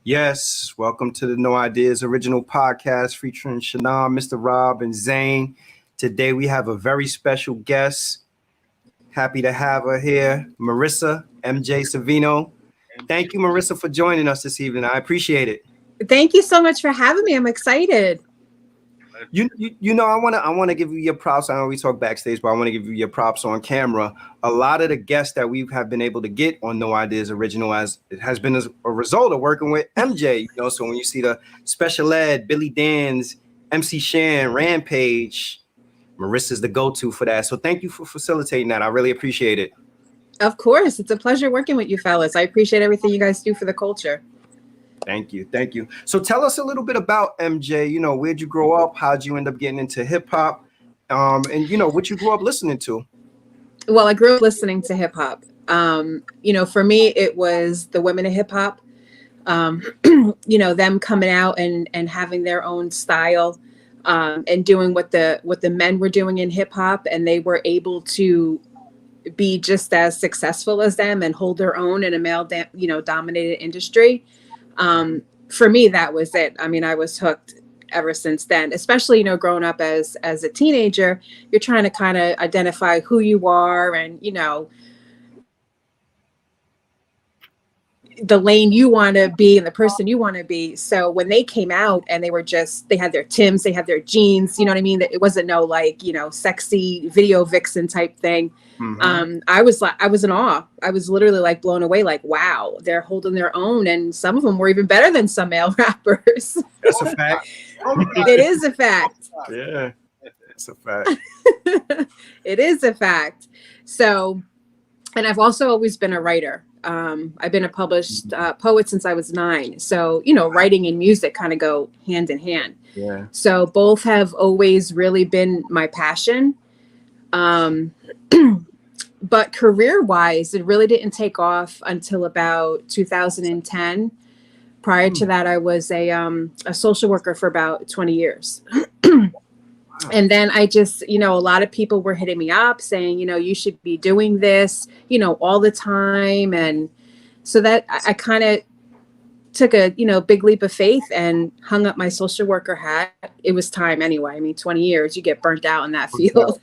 Yes, welcome to the No Ideas Original Podcast featuring Shannon, Mr. Rob, and Zane. Today we have a very special guest. Happy to have her here, Marissa MJ Savino. Thank you, Marissa, for joining us this evening. I appreciate it. Thank you so much for having me. I'm excited. You know, I want to give you your props. I know we talk backstage, but I want to give you your props on camera. A lot of the guests that we have been able to get on No Ideas Original as it has been as a result of working with MJ. You know, so when you see the Special Ed, Billy Dan's, MC Shan, Rampage, Marissa's the go-to for that. So thank you for facilitating that. I really appreciate it. Of course, it's a pleasure working with you fellas. I appreciate everything you guys do for the culture. Thank you. Thank you. So tell us a little bit about MJ. You know, where'd you grow up? How'd you end up getting into hip hop? And, you know, what you grew up listening to? Well, I grew up listening to hip hop. You know, for me, it was the women of hip hop, you know, them coming out and having their own style and doing what the men were doing in hip hop. And they were able to be just as successful as them and hold their own in a male, dominated industry. For me, that was it. I mean, I was hooked ever since then, especially, you know, growing up as a teenager, you're trying to kind of identify who you are and, you know, the lane you want to be and the person you want to be. So when they came out and they had their Timbs, they had their jeans, you know what I mean? It wasn't no like, you know, sexy video vixen type thing. Mm-hmm. I was in awe. I was literally like blown away, like, wow, they're holding their own. And some of them were even better than some male rappers. That's a fact. It is a fact. Yeah, it's a fact. It is a fact. So, and I've also always been a writer. I've been a published poet since I was 9. So, you know, writing and music kind of go hand in hand. Yeah. So both have always really been my passion. But career-wise, it really didn't take off until about 2010. Prior to that, I was a social worker for about 20 years. And then I just, you know, a lot of people were hitting me up saying, you know, you should be doing this, you know, all the time. And so that I kind of took a, you know, big leap of faith and hung up my social worker hat. It was time anyway. I mean, 20 years, you get burnt out in that field.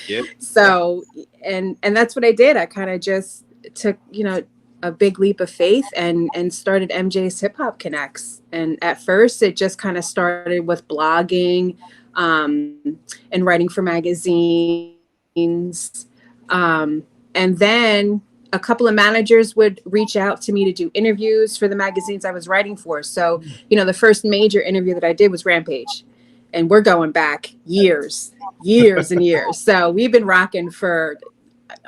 Yep. So, and that's what I did. I kind of just took, you know, a big leap of faith and started MJ's Hip Hop Connex. And at first it just kind of started with blogging, and writing for magazines. And then a couple of managers would reach out to me to do interviews for the magazines I was writing for. So, you know, the first major interview that I did was Rampage. And we're going back years and years. So we've been rocking for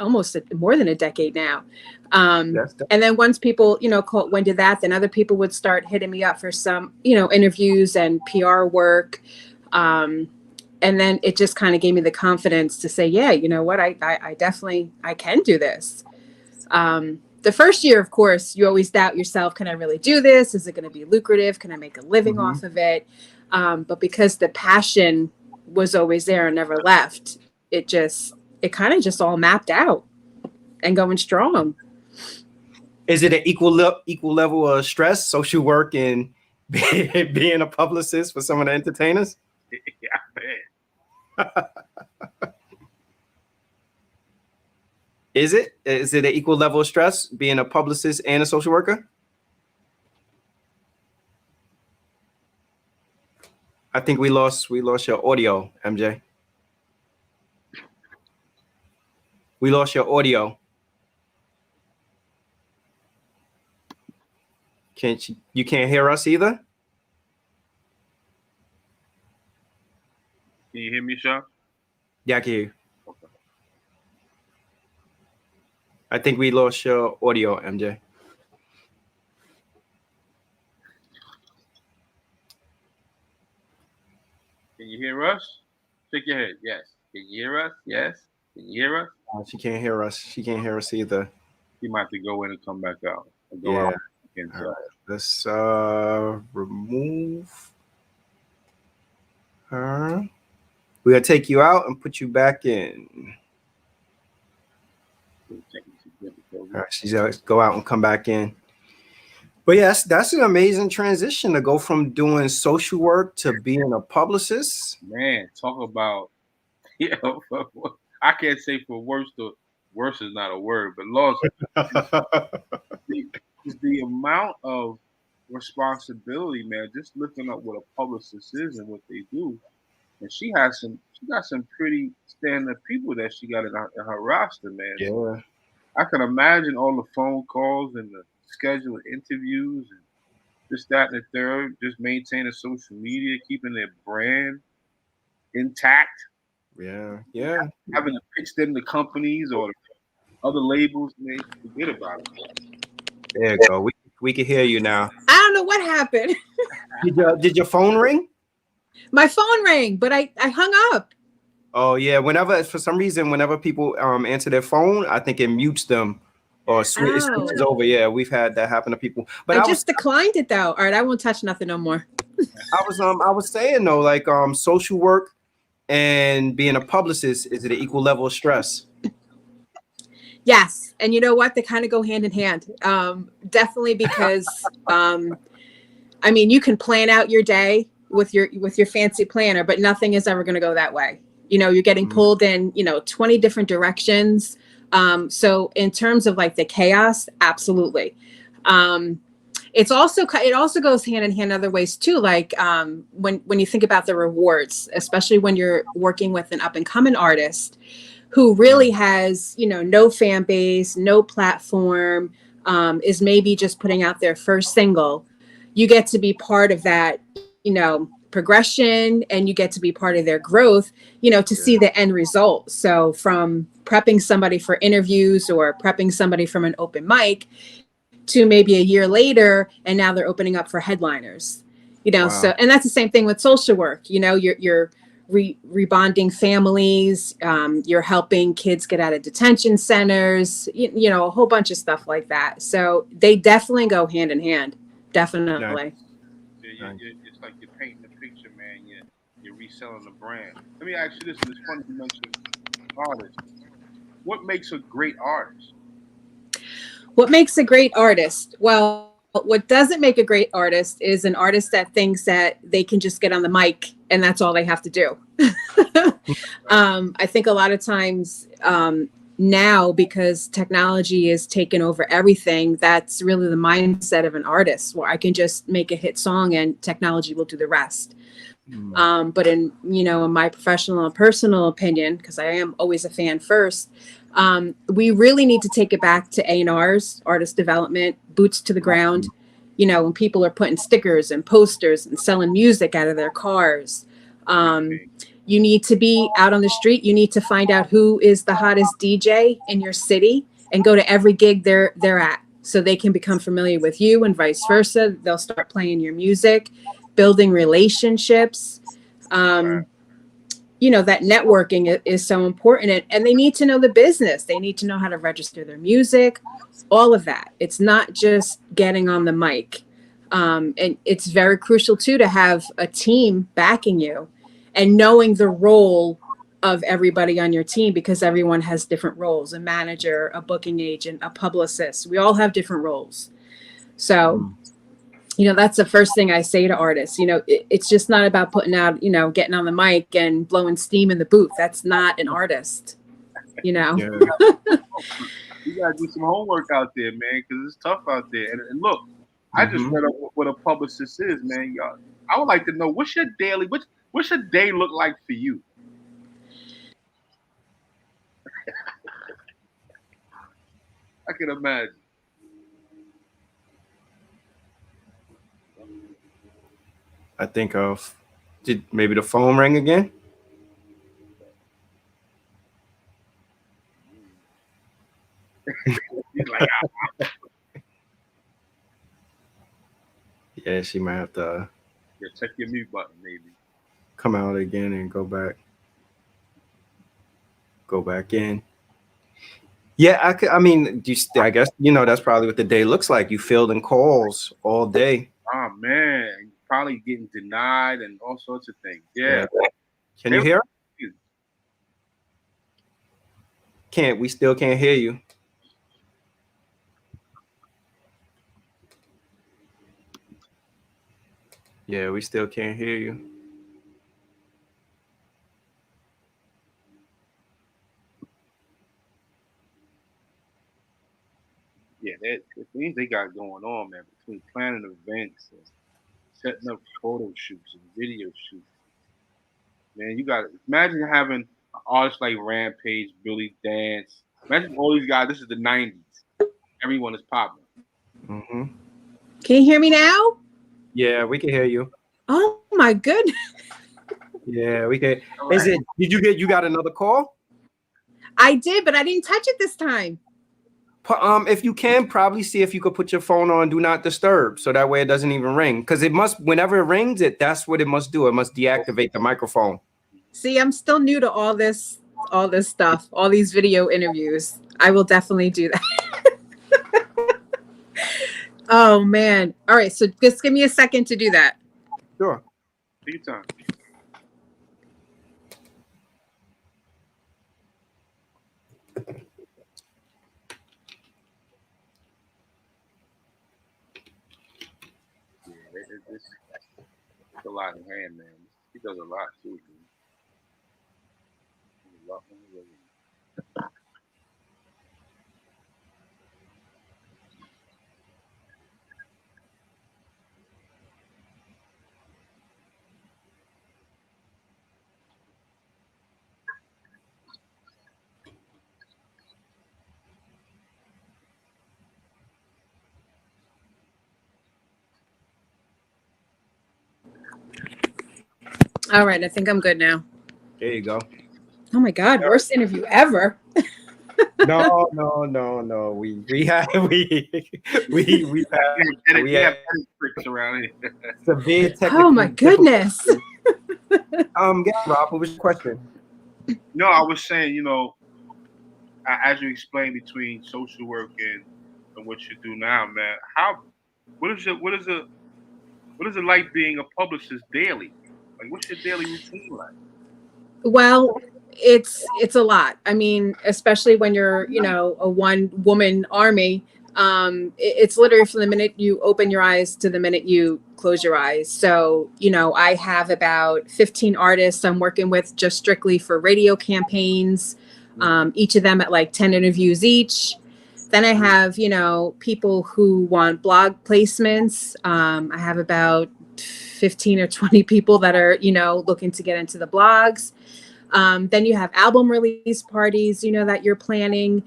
almost more than a decade now. And then once people, you know, when did that, then other people would start hitting me up for some, you know, interviews and PR work. And then it just kind of gave me the confidence to say, yeah, you know what, I definitely, I can do this. The first year, of course, you always doubt yourself. Can I really do this? Is it going to be lucrative? Can I make a living off of it? But because the passion was always there and never left, it kind of just all mapped out and going strong. Is it an equal level of stress, social work, and being a publicist for some of the entertainers? Yeah, Is it an equal level of stress being a publicist and a social worker? I think we lost your audio, MJ. We lost your audio. You can't hear us either? Can you hear me, Sean? Yeah, I can hear you. Okay. I think we lost your audio, MJ. Can you hear us? Shake your head. Yes. Can you hear us? Yes. Can you hear us? She can't hear us. She can't hear us either. She might have to go in and come back out. Yeah. All right. Let's remove her. We're gonna take you out and put you back in. All right, she's go out and come back in. But yes, that's an amazing transition to go from doing social work to being a publicist. Man, talk about I can't say for worse. Worse is not a word, but lost. the, the amount of responsibility, man, just looking up what a publicist is and what they do. And she got some pretty stand-up people that she got in her roster, man. Yeah. So I can imagine all the phone calls and the scheduled interviews and this, that, and the third, just maintaining social media, keeping their brand intact. Yeah. Having to pitch them to companies or other labels, man, forget about it. There you go. We can hear you now. I don't know what happened. Did your phone ring? My phone rang, but I hung up. Oh yeah. For some reason, whenever people answer their phone, I think it mutes them or it switches over. Yeah, we've had that happen to people. But I just declined it though. All right, I won't touch nothing no more. I was saying though, like social work and being a publicist, is it an equal level of stress? Yes, and you know what? They kind of go hand in hand. Definitely because I mean, you can plan out your day with your fancy planner, but nothing is ever going to go that way. You know, you're getting pulled in, 20 different directions. So in terms of like the chaos, absolutely. It also goes hand in hand other ways too. Like when you think about the rewards, especially when you're working with an up and coming artist who really has, no fan base, no platform, is maybe just putting out their first single. You get to be part of that, progression, and you get to be part of their growth, to see the end result. So from prepping somebody for interviews or prepping somebody from an open mic to maybe a year later, and now they're opening up for headliners, Wow. So, and that's the same thing with social work. You're rebonding families, you're helping kids get out of detention centers, a whole bunch of stuff like that. So they definitely go hand in hand. Definitely. It's like you're painting the picture, man. You're reselling the brand. Let me ask you this, and it's funny you mentioned artists. What makes a great artist? What makes a great artist? Well, what doesn't make a great artist is an artist that thinks that they can just get on the mic and that's all they have to do. I think a lot of times now, because technology is taken over everything, that's really the mindset of an artist, where I can just make a hit song and technology will do the rest. But in my professional and personal opinion, because I am always a fan first, we really need to take it back to A&Rs, artist development, boots to the ground. When people are putting stickers and posters and selling music out of their cars, you need to be out on the street. You need to find out who is the hottest DJ in your city and go to every gig they're at, so they can become familiar with you, and vice versa. They'll start playing your music, building relationships. That networking is so important, and they need to know the business. They need to know how to register their music, all of that. It's not just getting on the mic. And it's very crucial too to have a team backing you and knowing the role of everybody on your team, because everyone has different roles: a manager, a booking agent, a publicist. We all have different roles. So that's the first thing I say to artists. It's just not about putting out, getting on the mic and blowing steam in the booth. That's not an artist, Yeah. You gotta do some homework out there, man, because it's tough out there. And look, I just read up what a publicist is, man. Y'all, I would like to know what's your day look like for you? I can imagine. I think did maybe the phone ring again? He's like, Yeah, she might have to check your mute button, maybe. come out again and go back in. Yeah, I mean, I guess that's probably what the day looks like. You fielding calls all day. Oh man, probably getting denied and all sorts of things. Yeah. Can you hear? We still can't hear you. Yeah, we still can't hear you. Yeah, the things they got going on, man, between planning events and setting up photo shoots and video shoots. Man, you got imagine having an artist like Rampage, Billy Dance. Imagine all these guys. This is the '90s. Everyone is popping. Mm-hmm. Can you hear me now? Yeah, we can hear you. Oh my goodness. Yeah, we can. Is it? Did you got another call? I did, but I didn't touch it this time. If you can, probably see if you could put your phone on do not disturb, so that way it doesn't even ring. Because it must, whenever it rings, that's what it must do. It must deactivate the microphone. See, I'm still new to all this stuff, all these video interviews. I will definitely do that. Oh man. All right, so just give me a second to do that. Sure. Take your time. It's a lot in hand, man. He does a lot too. A lot more. All right, I think I'm good now. There you go. Oh my God, worst interview ever. No. We have tricks around here. severe technical. Oh my goodness. Rob, what was your question? No, I was saying, as you explained between social work and what you do now, man. What is it like being a publicist daily? Like, what's your daily routine like? Well, it's a lot. I mean, especially when you're, a one-woman army. It's literally from the minute you open your eyes to the minute you close your eyes. So, I have about 15 artists I'm working with just strictly for radio campaigns, each of them at like 10 interviews each. Then I have, people who want blog placements. I have about 15 or 20 people that are, looking to get into the blogs. Then you have album release parties, that you're planning,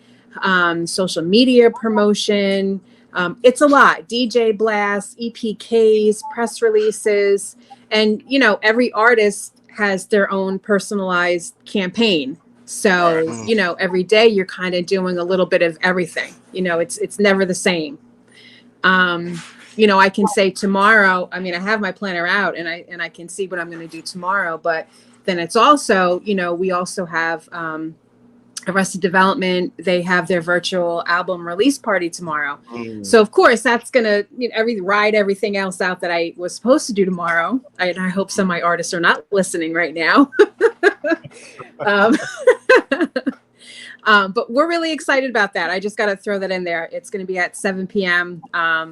social media promotion. It's a lot. DJ blasts, EPKs, press releases. And, every artist has their own personalized campaign. So, every day you're kind of doing a little bit of everything. It's never the same. I can say tomorrow, I have my planner out and I can see what I'm going to do tomorrow, but then it's also, we also have Arrested Development. They have their virtual album release party tomorrow. So of course that's going to ride everything else out that I was supposed to do tomorrow. And I hope some of my artists are not listening right now. But we're really excited about that. I just got to throw that in there. It's going to be at 7 p.m.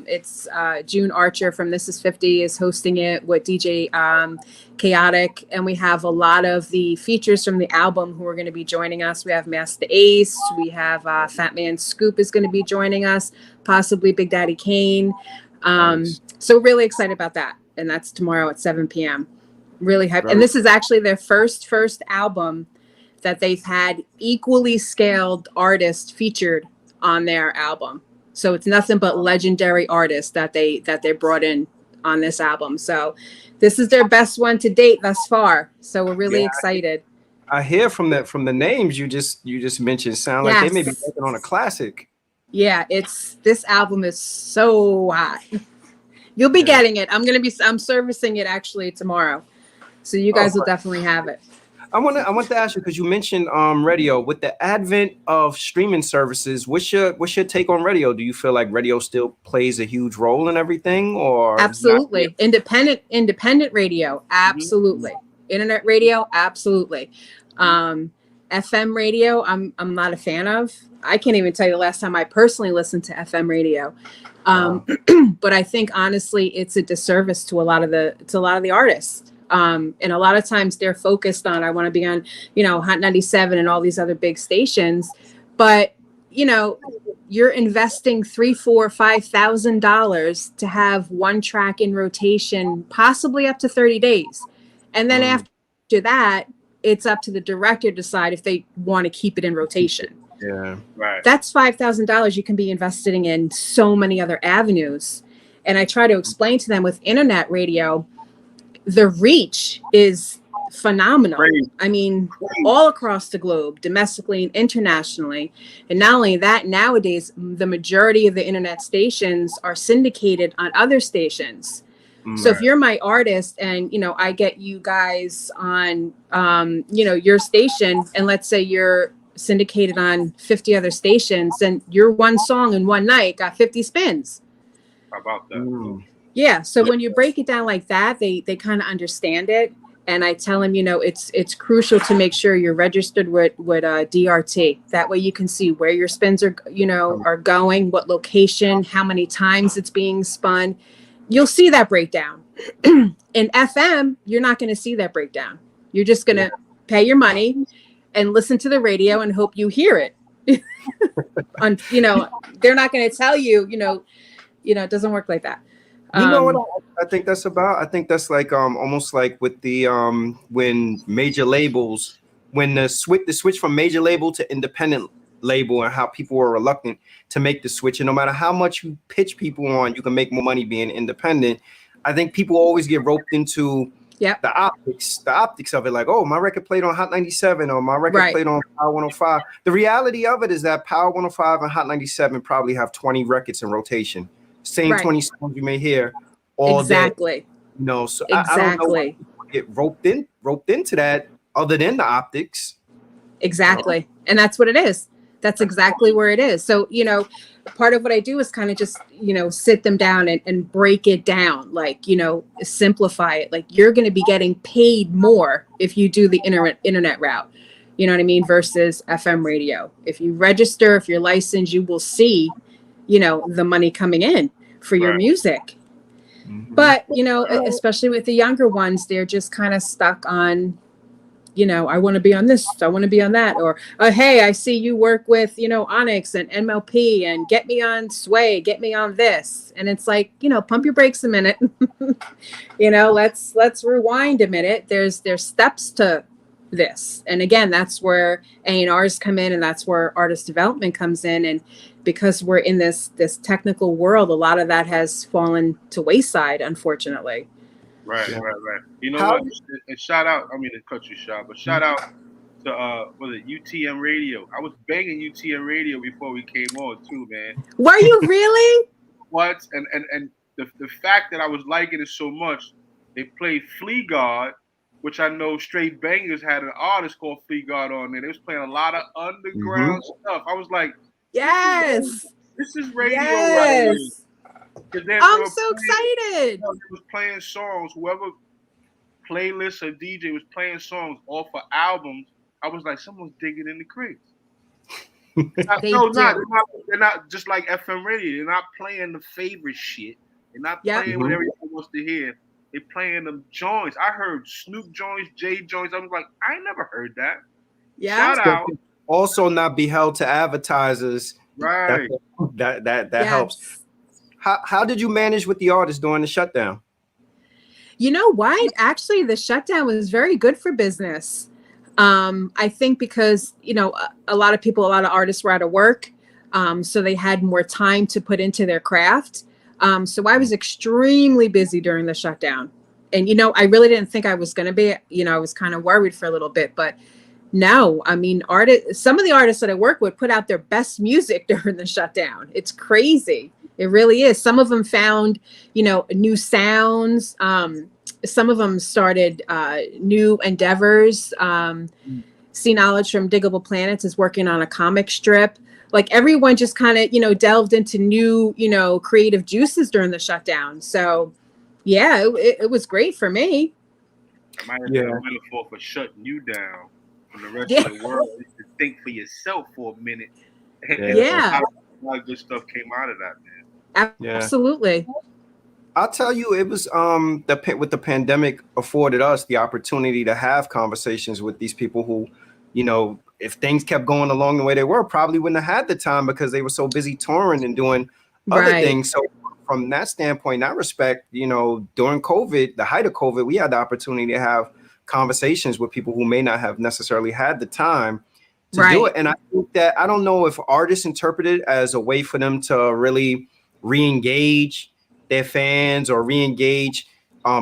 It's June Archer from This Is 50 is hosting it with DJ Chaotic. And we have a lot of the features from the album who are going to be joining us. We have Master Ace. We have Fat Man Scoop is going to be joining us, possibly Big Daddy Kane. Nice. So really excited about that. And that's tomorrow at 7 p.m. Really hyped. And this is actually their first album that they've had equally scaled artists featured on their album. So it's nothing but legendary artists that they brought in on this album. So this is their best one to date thus far. So we're really excited. I hear from the names you just mentioned sound like they may be working on a classic. Yeah, this album is so hot. You'll be getting it. I'm servicing it actually tomorrow. So you guys will definitely have it. I want to ask you, because you mentioned radio. With the advent of streaming services, what's your take on radio? Do you feel like radio still plays a huge role in everything, or absolutely independent radio? Absolutely. Internet radio? Absolutely. And FM radio, I'm not a fan of. I can't even tell you the last time I personally listened to FM radio. But I think honestly, it's a disservice to a lot of the artists. And a lot of times they're focused on, I want to be on, Hot 97 and all these other big stations. But, you're investing $3,000, $4,000, $5,000 to have one track in rotation, possibly up to 30 days. And then after that, it's up to the director to decide if they want to keep it in rotation. Yeah, right. That's $5,000 you can be investing in so many other avenues. And I try to explain to them with internet radio, the reach is phenomenal. Right. I mean, all across the globe, domestically and internationally. And not only that, nowadays, the majority of the internet stations are syndicated on other stations. So if you're my artist and, I get you guys on, your station, and let's say you're syndicated on 50 other stations, and your one song in one night got 50 spins. How about that? Yeah. So when you break it down like that, they kind of understand it. And I tell them, it's crucial to make sure you're registered with DRT. That way you can see where your spins are going, what location, how many times it's being spun. You'll see that breakdown. In FM, you're not going to see that breakdown. You're just going to pay your money and listen to the radio and hope you hear it. They're not going to tell you, it doesn't work like that. You know what I think that's about? I think that's like almost like with the when major labels, when the switch from major label to independent label, and how people were reluctant to make the switch. And no matter how much you pitch people on, you can make more money being independent. I think people always get roped into the optics of it. Like, oh, my record played on Hot 97 or my record played on Power 105. The reality of it is that Power 105 and Hot 97 probably have 20 records in rotation. Same 20 songs you may hear all day. So I don't know why people get roped into that other than the optics. Exactly. And that's what it is. That's exactly where it is. So, part of what I do is kind of just, sit them down and break it down, like, simplify it. Like, you're going to be getting paid more if you do the internet route, you know what I mean? Versus FM radio. If you register, if you're licensed, you will see, the money coming in for your music. But, especially with the younger ones, they're just kind of stuck on, I want to be on this, I want to be on that, or hey, I see you work with, Onyx and MLP, and get me on Sway, get me on this. And it's like, pump your brakes a minute. Let's rewind a minute. There's steps to this. And again, that's where A&Rs come in, and that's where artist development comes in. And because we're in this technical world, a lot of that has fallen to wayside, unfortunately. Right. You know what? And shout out, I mean to cut you short, but shout out to UTM Radio. I was banging UTM Radio before we came on too, man. Were you really? What? And the fact that I was liking it so much, they played Flea Guard, which I know Straight Bangers had an artist called Flea Guard on there. They was playing a lot of underground stuff. I I was like, yes, this is radio yes. right here. I'm so excited. They was playing songs. Whoever playlist or DJ was playing songs off of albums. I was like, someone's digging in the crates. They're not just like FM radio. They're not playing the favorite shit. They're not playing what everyone wants to hear. They're playing them joints. I heard Snoop joints, Jay joints. I was like, I never heard that. Yeah. Shout out. Also, not be held to advertisers. Right. That helps. How did you manage with the artists during the shutdown? You know what? Actually, the shutdown was very good for business. I think because, a lot of artists were out of work. So they had more time to put into their craft. So I was extremely busy during the shutdown. And, I really didn't think I was going to be, I was kind of worried for a little bit. But no, I mean, some of the artists that I work with put out their best music during the shutdown. It's crazy. It really is. Some of them found, new sounds. Some of them started new endeavors. See Knowledge from Diggable Planets is working on a comic strip. Like everyone just kind of, delved into new, creative juices during the shutdown. So, yeah, it was great for me. Might have been a metaphor for shutting you down. from the rest of the world is to think for yourself for a minute. And Yeah. a lot of good stuff came out of that, man. Absolutely. I'll tell you, it was with the pandemic afforded us the opportunity to have conversations with these people who, you know, if things kept going along the way they were, probably wouldn't have had the time because they were so busy touring and doing other things. So from that standpoint, in that respect, you know, during COVID, the height of COVID, we had the opportunity to have conversations with people who may not have necessarily had the time to do it. And I think that, I don't know if artists interpret it as a way for them to really re-engage their fans or re-engage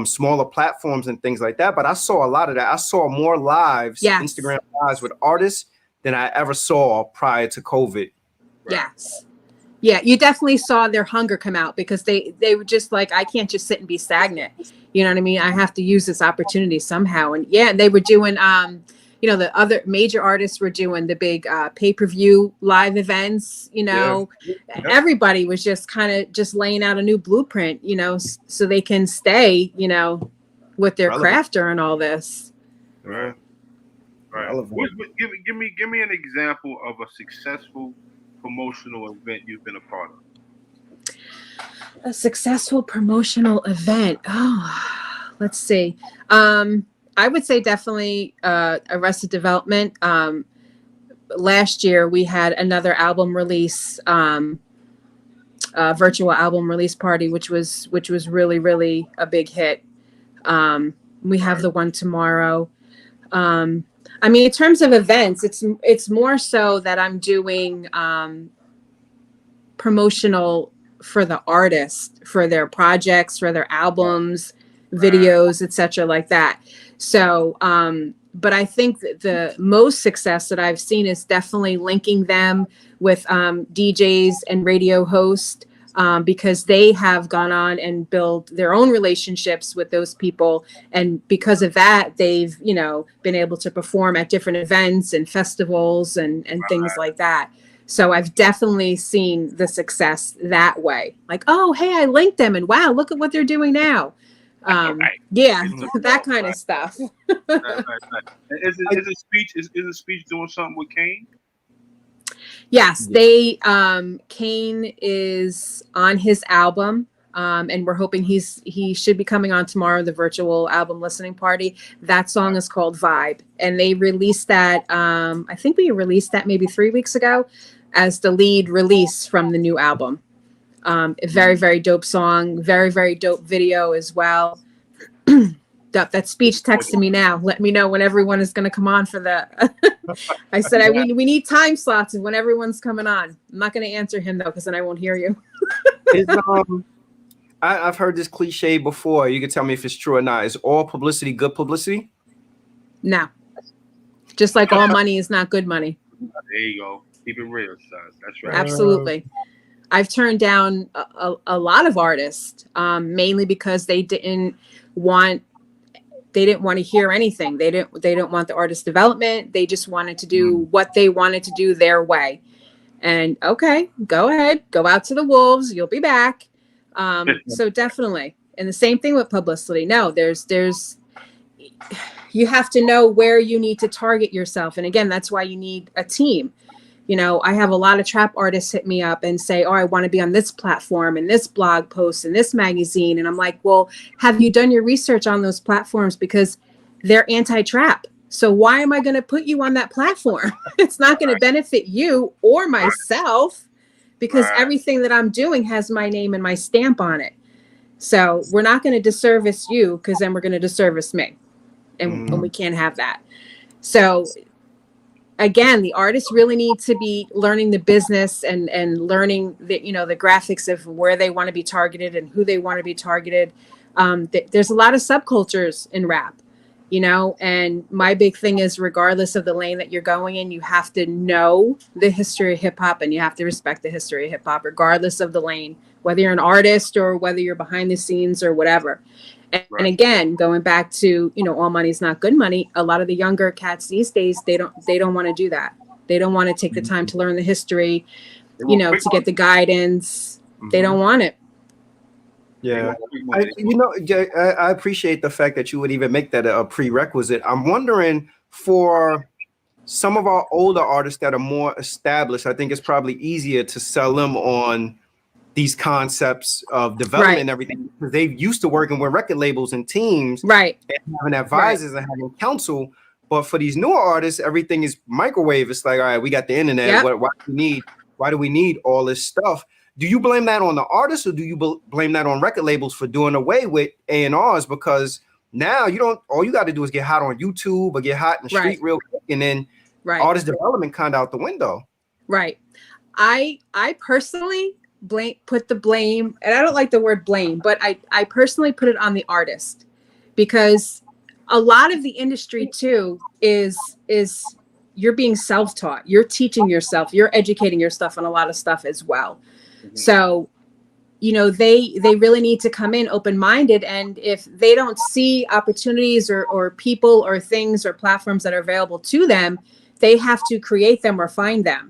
smaller platforms and things like that. But I saw a lot of that. I saw more lives, Instagram lives with artists than I ever saw prior to COVID. Yes. Yeah, you definitely saw their hunger come out because they were just like, I can't just sit and be stagnant. You know what I mean? I have to use this opportunity somehow. And they were doing, you know, the other major artists were doing the big pay-per-view live events, you know, everybody was just kind of just laying out a new blueprint, you know, so they can stay, you know, with their craft during all this. Right. Give me an example of a successful promotional event you've been a part of. A successful promotional event. Oh, let's see. I would say definitely Arrested Development. Last year we had another album release, virtual album release party, which was really, really a big hit. We have the one tomorrow. I mean, in terms of events, it's more so that I'm doing promotional for the artist, for their projects, for their albums, videos, etc., like that. So, but I think that the most success that I've seen is definitely linking them with DJs and radio hosts, because they have gone on and built their own relationships with those people. And because of that, they've, you know, been able to perform at different events and festivals and things like that. So I've definitely seen the success that way. Like, oh, hey, I linked them and wow, look at what they're doing now. That kind of stuff. Is a speech doing something with Kane? Yes, they Kane is on his album, and we're hoping he should be coming on tomorrow, the virtual album listening party. That song is called Vibe, and they released that. I think we released that maybe 3 weeks ago as the lead release from the new album. A very, very dope song, very, very dope video as well. That speech texted me now. Let me know when everyone is going to come on for that. I said, we need time slots and when everyone's coming on. I'm not going to answer him though, because then I won't hear you. I've heard this cliche before. You can tell me if it's true or not. Is all publicity good publicity? No. Just like all money is not good money. There you go. Keep it real, son. That's right. Absolutely. I've turned down a lot of artists, mainly because they didn't want to hear anything. They didn't want the artist development. They just wanted to do what they wanted to do their way. And okay, go ahead, go out to the wolves. You'll be back. So definitely. And the same thing with publicity. No, there's you have to know where you need to target yourself. And again, that's why you need a team. You know, I have a lot of trap artists hit me up and say, oh, I want to be on this platform and this blog post and this magazine. And I'm like, well, have you done your research on those platforms? Because they're anti-trap. So why am I going to put you on that platform? It's not going to benefit you or myself, because everything that I'm doing has my name and my stamp on it. So we're not going to disservice you, because then we're going to disservice me. And we can't have that. So again, the artists really need to be learning the business and learning the, you know, the graphics of where they want to be targeted and who they want to be targeted. There's a lot of subcultures in rap, you know, and my big thing is, regardless of the lane that you're going in, you have to know the history of hip hop and you have to respect the history of hip hop, regardless of the lane, whether you're an artist or whether you're behind the scenes or whatever. And again, going back to, you know, all money is not good money. A lot of the younger cats these days, they don't want to do that. They don't want to take the time to learn the history, you know, to get the guidance. They don't want it. Yeah. I appreciate the fact that you would even make that a prerequisite. I'm wondering, for some of our older artists that are more established, I think it's probably easier to sell them on these concepts of development and everything, because they're used to working with record labels and teams, right, and having advisors and having counsel. But for these newer artists, everything is microwave. It's like, all right, we got the internet. Why do we need all this stuff? Do you blame that on the artists, or do you blame that on record labels for doing away with A&Rs? Because now all you got to do is get hot on YouTube or get hot in the street real quick, and then artist development kind of out the window. Right. I personally put the blame, and I don't like the word blame, but I personally put it on the artist, because a lot of the industry too is you're being self-taught. You're teaching yourself, you're educating yourself on a lot of stuff as well. Mm-hmm. So, they really need to come in open-minded, and if they don't see opportunities or people or things or platforms that are available to them, they have to create them or find them.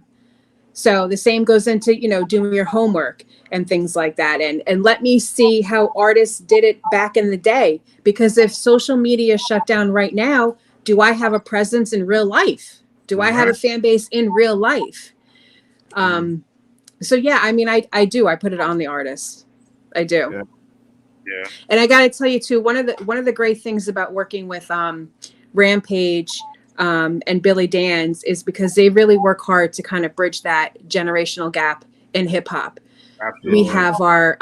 So the same goes into, doing your homework and things like that. And let me see how artists did it back in the day. Because if social media shut down right now, do I have a presence in real life? Do I have a fan base in real life? So yeah, I mean, I do. I put it on the artist. I do. Yeah. And I got to tell you too, one of the great things about working with Rampage and Billy Dan's is because they really work hard to kind of bridge that generational gap in hip hop. We have our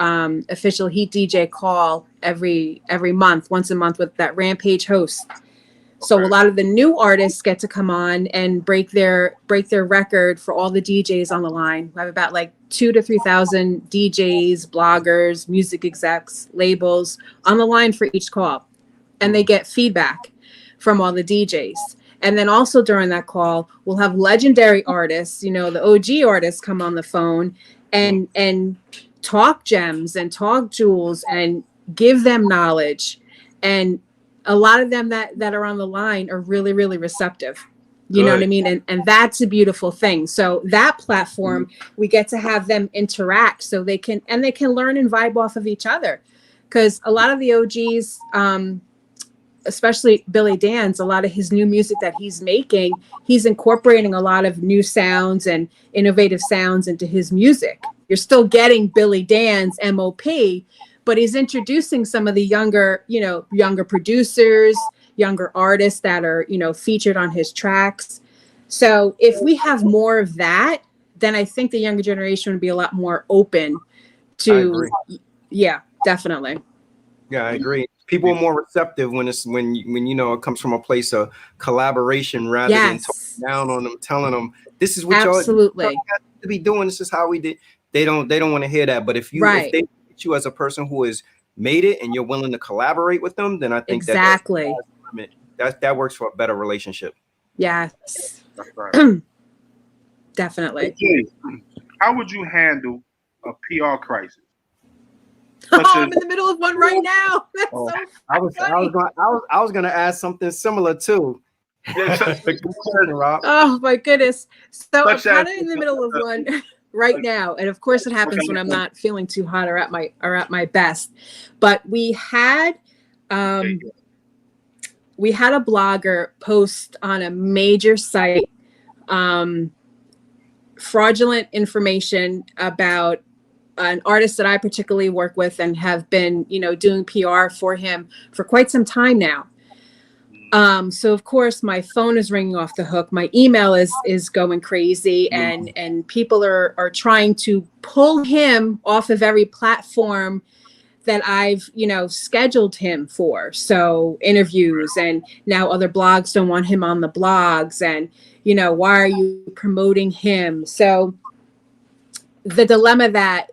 official Heat DJ call every month, once a month, with that Rampage host. So a lot of the new artists get to come on and break their record for all the DJs on the line. We have about like 2,000 to 3,000 DJs, bloggers, music execs, labels on the line for each call, and they get feedback from all the DJs. And then also during that call, we'll have legendary artists, the OG artists, come on the phone and talk gems and talk jewels and give them knowledge. And a lot of them that are on the line are really, really receptive. You know what I mean? And that's a beautiful thing. So that platform, we get to have them interact so they can learn and vibe off of each other. Because a lot of the OGs, especially Billy Dan's, a lot of his new music that he's making, he's incorporating a lot of new sounds and innovative sounds into his music. You're still getting Billy Dan's MOP, but he's introducing some of the younger producers, younger artists that are, featured on his tracks. So if we have more of that, then I think the younger generation would be a lot more open to, definitely. Yeah, I agree. People are more receptive when it comes from a place of collaboration rather than talking down on them, telling them this is what y'all have to be doing. This is how we did. They don't want to hear that. But if they get you as a person who has made it and you're willing to collaborate with them, then I think that works for a better relationship. Yes, that's right. Definitely. Okay. How would you handle a PR crisis? I'm in the middle of one right now. That's so funny. I was gonna ask something similar too. Oh my goodness! So I'm kind of in the middle of one right now, and of course it happens when I'm not feeling too hot or at my best. But we had a blogger post on a major site fraudulent information about an artist that I particularly work with and have been, doing PR for him for quite some time now. So of course my phone is ringing off the hook. My email is going crazy, and people are trying to pull him off of every platform that I've, scheduled him for. So interviews, and now other blogs don't want him on the blogs, and, why are you promoting him? So the dilemma that,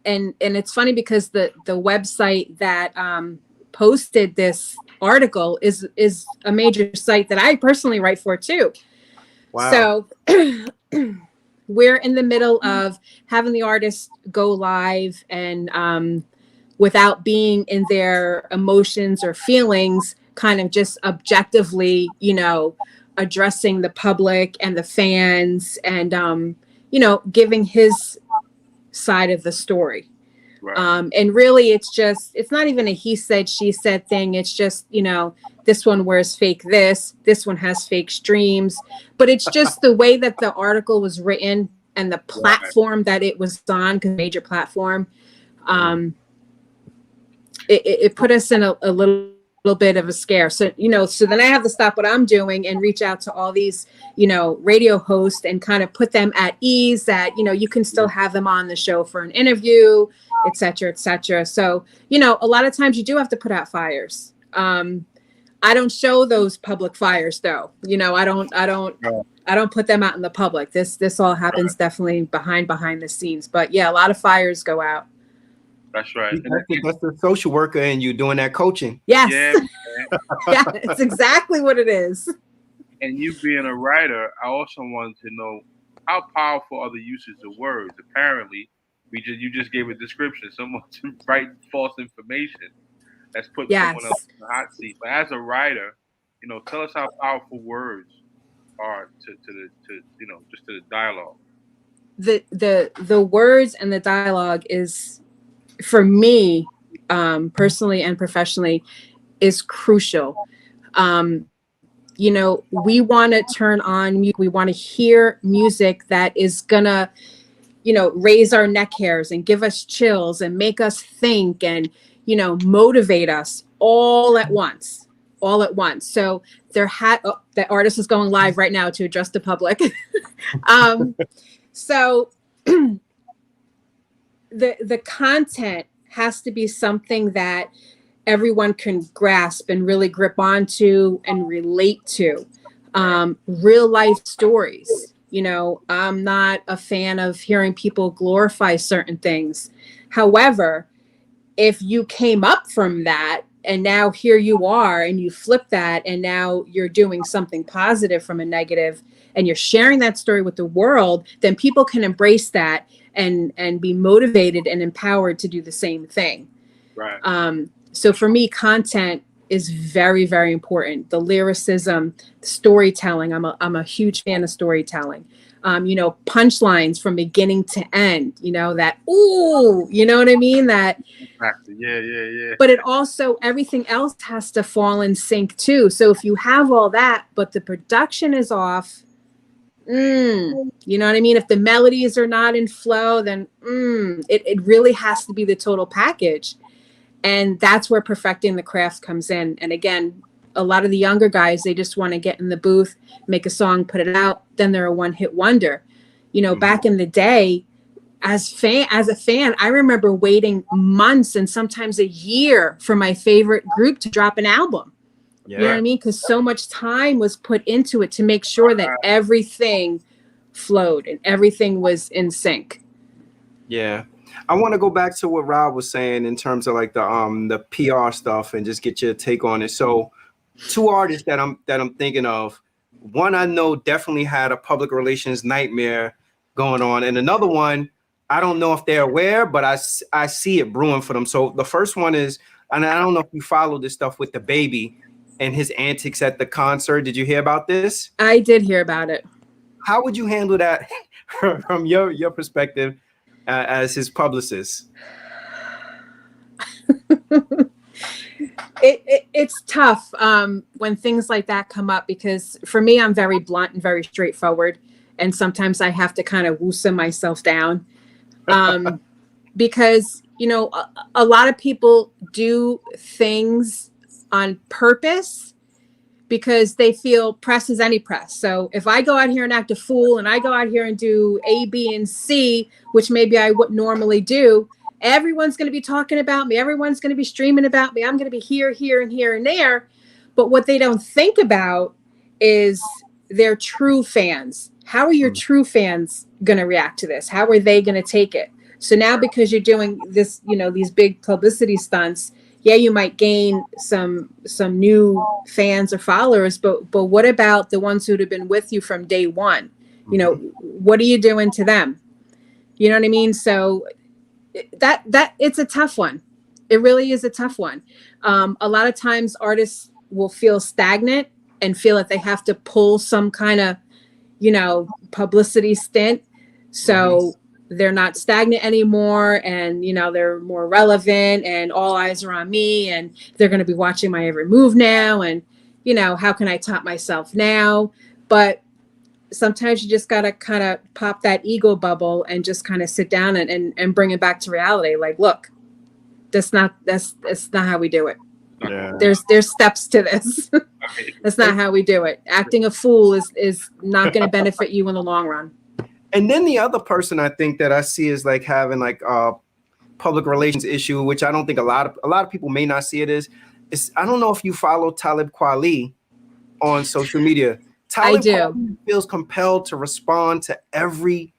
and it's funny because the website that posted this article is a major site that I personally write for too. Wow. So we're in the middle of having the artist go live, and without being in their emotions or feelings, kind of just objectively, addressing the public and the fans, and giving his side of the story. Right. And really, it's not even a he said, she said thing. It's just, this one wears fake this one has fake streams, but it's just the way that the article was written and the platform that it was on, because major platform, it put us in a little bit of a scare. So, so then I have to stop what I'm doing and reach out to all these, radio hosts and kind of put them at ease that, you can still have them on the show for an interview, et cetera, et cetera. So, a lot of times you do have to put out fires. I don't show those public fires though. I don't put them out in the public. This all happens definitely behind the scenes. But yeah, a lot of fires go out. That's right. That's the social worker and you doing that coaching. Yes. Yeah, Yeah, it's exactly what it is. And you being a writer, I also wanted to know how powerful are the uses of words. Apparently, you just gave a description. Someone to write false information. That's put someone else in the hot seat. But as a writer, tell us how powerful words are to the dialogue. The words and the dialogue is, for me, personally and professionally, is crucial. We want to turn on music. We want to hear music that is gonna, raise our neck hairs and give us chills and make us think and, motivate us all at once. So the artist is going live right now to address the public. So the content has to be something that everyone can grasp and really grip onto and relate to. Real life stories. I'm not a fan of hearing people glorify certain things. However, if you came up from that and now here you are and you flip that and now you're doing something positive from a negative and you're sharing that story with the world, then people can embrace that and be motivated and empowered to do the same thing. Right. So for me, content is very, very important. The lyricism, storytelling. I'm a huge fan of storytelling. Punchlines from beginning to end, that, ooh, you know what I mean? That, yeah. But it also, everything else has to fall in sync too. So if you have all that, but the production is off, you know what I mean? If the melodies are not in flow, then it really has to be the total package. And that's where perfecting the craft comes in. And again, a lot of the younger guys, they just want to get in the booth, make a song, put it out, then they're a one-hit wonder. Back in the day, as a fan, I remember waiting months and sometimes a year for my favorite group to drop an album. Yeah. You know what I mean? Because so much time was put into it to make sure that everything flowed and everything was in sync. Yeah. I want to go back to what Rob was saying in terms of like the PR stuff and just get your take on it. So two artists that I'm thinking of, one I know definitely had a public relations nightmare going on, and another one, I don't know if they're aware, but I see it brewing for them. So the first one is, and I don't know if you follow this stuff with the baby and his antics at the concert. Did you hear about this? I did hear about it. How would you handle that from your perspective as his publicist? It's tough when things like that come up, because for me, I'm very blunt and very straightforward. And sometimes I have to kind of woosah myself down because, a lot of people do things on purpose because they feel press is any press. So if I go out here and act a fool and I go out here and do A, B, and C, which maybe I wouldn't normally do, everyone's going to be talking about me. Everyone's going to be streaming about me. I'm going to be here, and there. But what they don't think about is their true fans. How are your true fans going to react to this? How are they going to take it? So now, because you're doing this, these big publicity stunts, yeah, you might gain some new fans or followers, but what about the ones who'd have been with you from day one? What are you doing to them? You know what I mean? So that it's a tough one. It really is a tough one. A lot of times artists will feel stagnant and feel that they have to pull some kind of, publicity stint. So, they're not stagnant anymore, and they're more relevant, and all eyes are on me, and they're going to be watching my every move now, and how can I top myself now? But sometimes you just got to kind of pop that ego bubble and just kind of sit down and bring it back to reality. Like, look, that's not how we do it. Yeah. There's steps to this. That's not how we do it. Acting a fool is not going to benefit you in the long run. And then the other person I think that I see is like having like a public relations issue, which I don't think a lot of people may not see it as. I don't know if you follow Talib Kweli on social media. Talib Kweli feels compelled to respond to every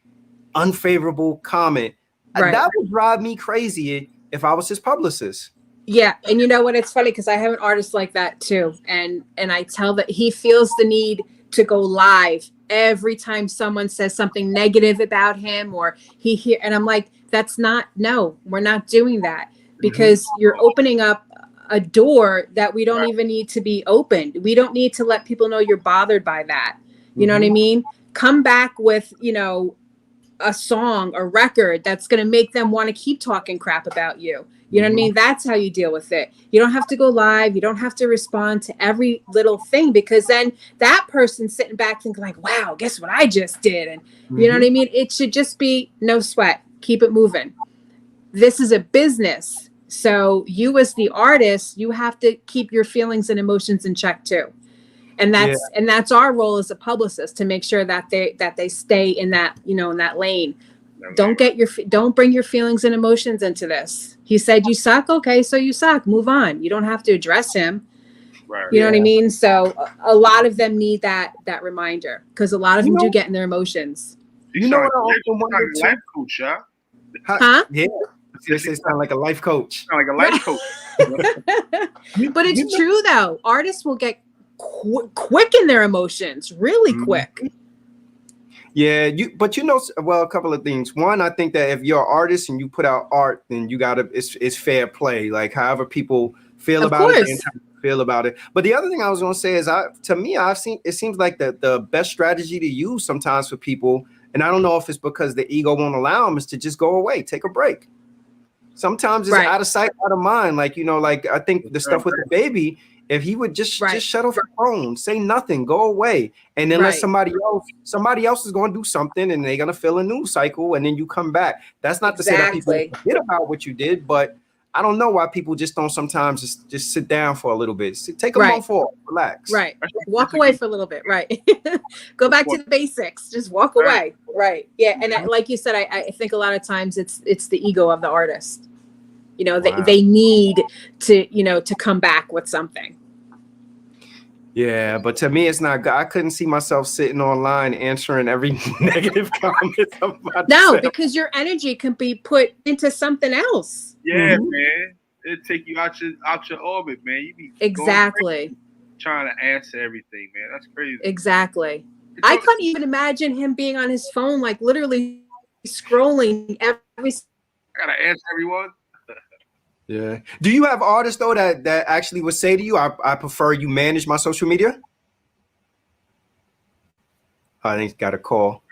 unfavorable comment. Right. That would drive me crazy if I was his publicist. Yeah, and you know what? It's funny because I have an artist like that too, and I tell that he feels the need to go live every time someone says something negative about him, or and I'm like, no, we're not doing that, because you're opening up a door that we don't even need to be opened. We don't need to let people know you're bothered by that. You know what I mean? Come back with, a song, a record that's going to make them want to keep talking crap about you. You know what I mean? That's how you deal with it. You don't have to go live. You don't have to respond to every little thing, because then that person's sitting back thinking like, wow, guess what I just did? And you know what I mean? It should just be no sweat. Keep it moving. This is a business. So you as the artist, you have to keep your feelings and emotions in check too. And that's our role as a publicist, to make sure that they stay in that, in that lane. Don't bring your feelings and emotions into this. He said you suck. Okay, so you suck. Move on. You don't have to address him. Right. You know what I mean? So a lot of them need that reminder, because a lot of them do get in their emotions. You know what I often wonder too? Life coach, huh? Yeah. They sound like a life coach. Like a life coach. But it's true though. Artists will get quick in their emotions, really quick. Yeah, a couple of things. One, I think that if you're an artist and you put out art, then you gotta it's fair play. Like however people feel about it. But the other thing I was gonna say is I've seen it seems like the best strategy to use sometimes for people, and I don't know if it's because the ego won't allow them, is to just go away, take a break. Sometimes it's out of sight, out of mind. Like, like I think the stuff with the baby, if he would just shut off your phone, say nothing, go away, and then let somebody else is going to do something, and they're going to fill a news cycle, and then you come back. That's not to say that people forget about what you did, but I don't know why people just don't sometimes just sit down for a little bit. Take a month off, relax. Right. Walk away for a little bit. Right. Go back to the basics. Just walk away. Right. Yeah. And like you said, I think a lot of times it's the ego of the artist. They need to come back with something. Yeah, but to me, it's not good. I couldn't see myself sitting online answering every negative comment. No, because your energy can be put into something else. Yeah, man. It'll take you out your orbit, man. You be exactly trying to answer everything, man. That's crazy. Exactly. I couldn't even imagine him being on his phone, like literally scrolling every. I gotta answer everyone. Yeah. Do you have artists though that actually would say to you, I prefer you manage my social media? I think got a call.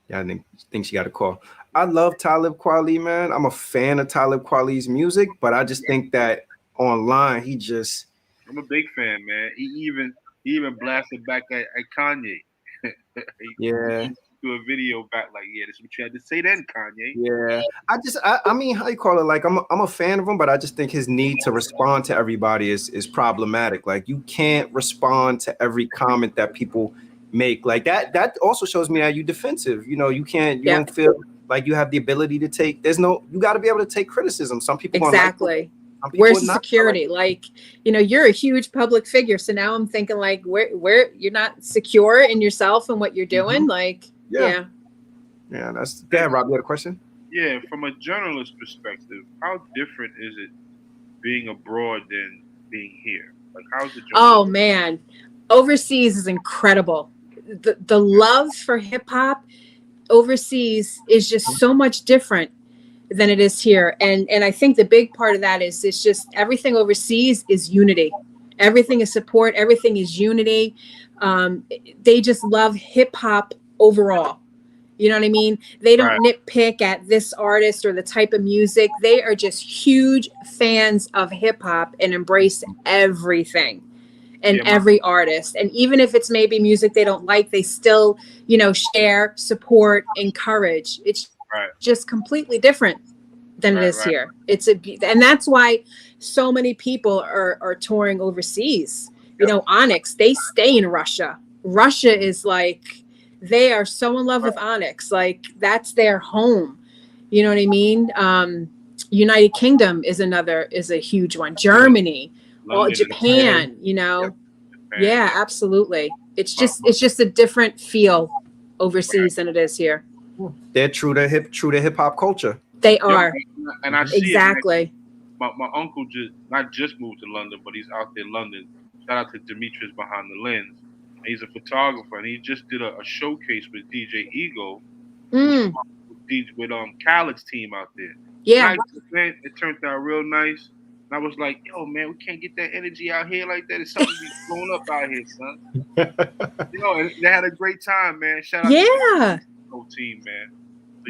Yeah, I think she got a call. I love Talib Kweli, man. I'm a fan of Talib Kweli's music, but I just think that online I'm a big fan, man. He even blasted back at Kanye. Yeah. Do a video back like, yeah, this is what you had to say then, Kanye. Yeah, I mean, how you call it? Like, I'm a fan of him, but I just think his need to respond to everybody is problematic. Like, you can't respond to every comment that people make. Like that also shows me that you're defensive. You don't feel like you have the ability to take. You got to be able to take criticism. Some people exactly. Where's the security? Like, you're a huge public figure, so now I'm thinking like, where you're not secure in yourself and what you're doing, like. Yeah. That's. Go ahead, Rob. You had a question? Yeah, from a journalist perspective, how different is it being abroad than being here? Like, how's the? Oh man, overseas is incredible. The love for hip hop overseas is just so much different than it is here, and I think the big part of that is it's just everything overseas is unity. Everything is support. Everything is unity. They just love hip hop overall. You know what I mean? They don't nitpick at this artist or the type of music. They are just huge fans of hip hop and embrace everything and every artist. And even if it's maybe music they don't like, they still, share, support, encourage. It's just completely different than it is here. And that's why so many people are touring overseas. Onyx, they stay in Russia. Russia is like, they are so in love with Onyx. Like, that's their home. You know what I mean? United Kingdom is a huge one. Germany, Japan, Yeah, absolutely. It's just a different feel overseas than it is here. They're true to hip hop culture. They are. And I see exactly. My uncle not just moved to London, but he's out there in London. Shout out to Demetrius behind the lens. He's a photographer, and he just did a showcase with DJ Ego, with Khaled's team out there. Yeah, nice event. It turned out real nice. And I was like, yo, man, we can't get that energy out here like that. It's something to be blown up out here, son. And they had a great time, man. Shout out to the whole team, man.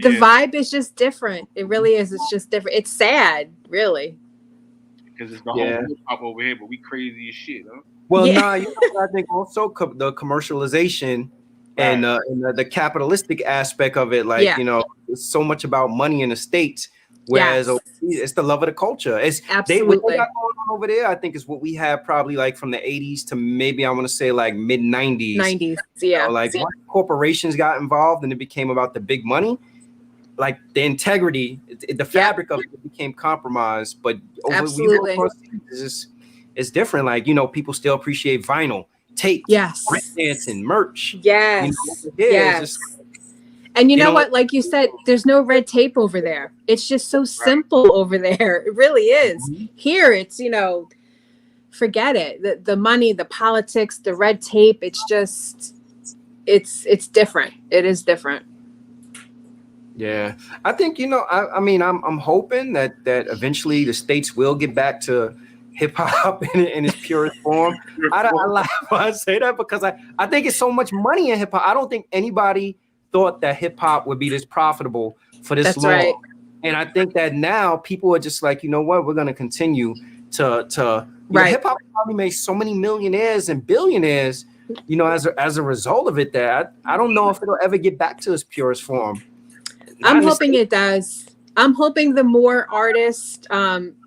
The vibe is just different. It really is. It's just different. It's sad, really. Because it's the whole hip hop over here, but we crazy as shit, huh? Well, I think also the commercialization and the capitalistic aspect of it, it's so much about money in the States, whereas it's the love of the culture. It's absolutely what they got going on over there. I think is what we have probably like from the 80s to maybe I want to say like mid 90s. 90s, yeah. Once corporations got involved and it became about the big money, like the integrity, the fabric of it became compromised. But absolutely. It's different. Like, people still appreciate vinyl, tape, dancing, merch. Yes. And what? Like you said, there's no red tape over there. It's just so simple over there. It really is. Mm-hmm. Here, it's, forget it. The money, the politics, the red tape. It's just, it's different. It is different. Yeah, I think, I'm hoping that eventually the States will get back to hip hop in its purest form. I laugh when I say that because I think it's so much money in hip hop. I don't think anybody thought that hip hop would be this profitable for this long. Right. And I think that now people are just like, you know what, we're going to continue to hip hop probably made so many millionaires and billionaires, as a result of it, that I don't know if it'll ever get back to its purest form. I'm hoping it does. I'm hoping the more artists,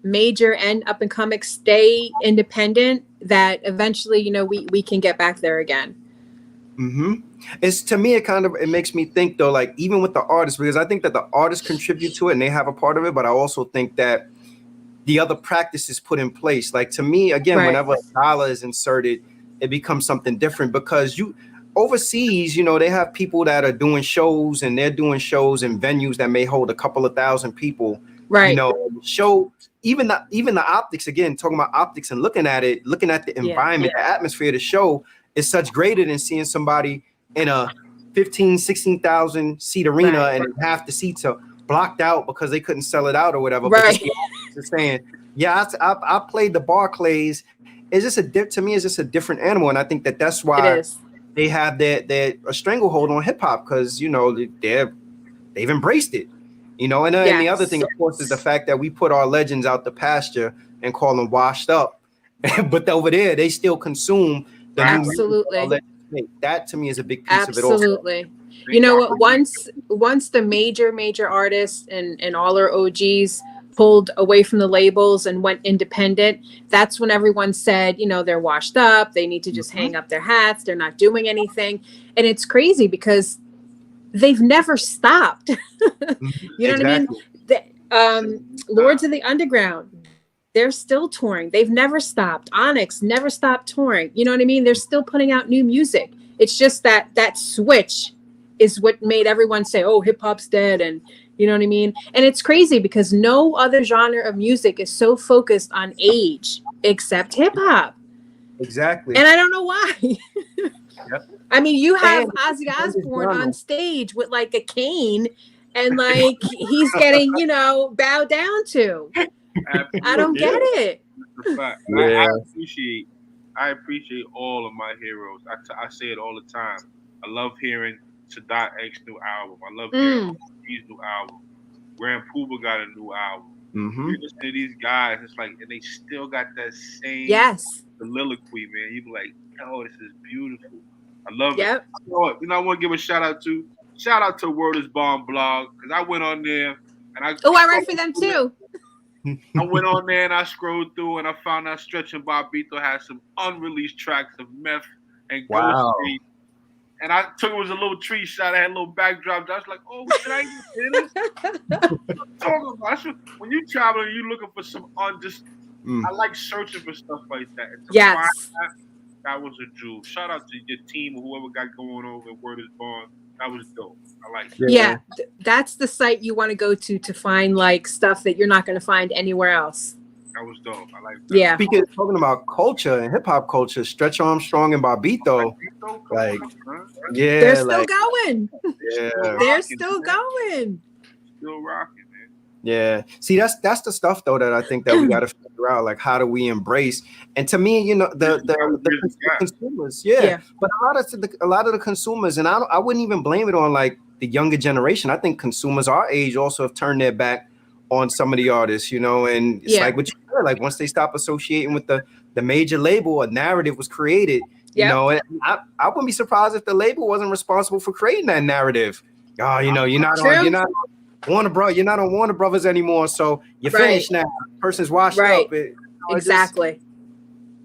major and up and coming, stay independent, that eventually, we can get back there again. Mm-hmm. It's, to me, it makes me think though, like even with the artists, because I think that the artists contribute to it and they have a part of it, but I also think that the other practices put in place. Like to me, again, whenever a dollar is inserted, it becomes something different because overseas, they have people that are doing shows and they're doing shows in venues that may hold a couple of thousand people. Right. Show even the optics, again, talking about optics and looking at the environment, the atmosphere of the show is such greater than seeing somebody in a 16,000 seat arena and half the seats are blocked out because they couldn't sell it out or whatever. Right. But just saying, I played the Barclays. It's just to me, it's just a different animal. And I think that's why they have their stranglehold on hip hop because, they've embraced it, and the other thing, of course, is the fact that we put our legends out the pasture and call them washed up. But over there, they still consume the absolutely. That to me is a big piece of it. Absolutely. You know what? Once the major artists and all our OGs pulled away from the labels and went independent, that's when everyone said, they're washed up. They need to just hang up their hats. They're not doing anything. And it's crazy because they've never stopped. You know what I mean? Lords of the Underground, they're still touring. They've never stopped. Onyx never stopped touring. You know what I mean? They're still putting out new music. It's just that switch is what made everyone say, oh, hip hop's dead. And you know what I mean? And it's crazy because no other genre of music is so focused on age except hip hop. Exactly. And I don't know why. Yep. I mean, you have Ozzy Osbourne on stage with like a cane and like he's getting, bowed down to. I don't get it. I appreciate I appreciate all of my heroes. I say it all the time. I love hearing Sadat X's new album. I love hearing his new album. Grand Puba got a new album. You listen to these guys, it's like, and they still got that same soliloquy, man. You be like, oh, this is beautiful. I love it. You know, I want to give a shout out to Word is Bomb blog, because I went on there and I write for them too. I went on there and I scrolled through and I found out Stretch and Bobito had some unreleased tracks of Meth and Ghost Street. And I took it was a little tree shot. I had a little backdrop. I was like, oh, should I even hear this? Talking about when you traveling, you looking for some I like searching for stuff like that. And to find that was a jewel. Shout out to your team or whoever got going over at Word is Born. That was dope. I like it. Yeah, that's the site you want to go to find like stuff that you're not going to find anywhere else. That was dope. I like that. Yeah. Speaking talking about culture and hip hop culture, Stretch Armstrong and Bobito, like, yeah, they're still going. Yeah, they're still going. Still rocking, man. Yeah. See, that's the stuff though that I think that we got to figure out. Like, how do we embrace? And to me, you know, the consumers, but a lot of the consumers, and I wouldn't even blame it on like the younger generation. I think consumers our age also have turned their back on some of the artists, you know, and it's like what you said, like once they stop associating with the major label, a narrative was created, you know, and I wouldn't be surprised if the label wasn't responsible for creating that narrative. Oh, you know, you're not on Warner Brothers anymore, so you're finished now. The person's washed up. Exactly.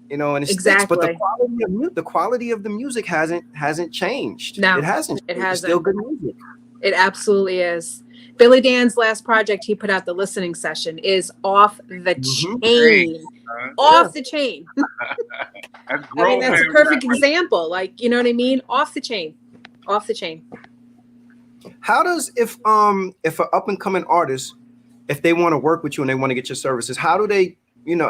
You know, and it's but the quality of the music hasn't changed. No, it hasn't. It's still good music. It absolutely is. Billy Dan's last project he put out, The Listening Session, is off the chain. Off the chain. That's a perfect example. Like, you know what I mean? Off the chain. Off the chain. How does if an up and coming artist, if they want to work with you and they want to get your services, how do they, you know,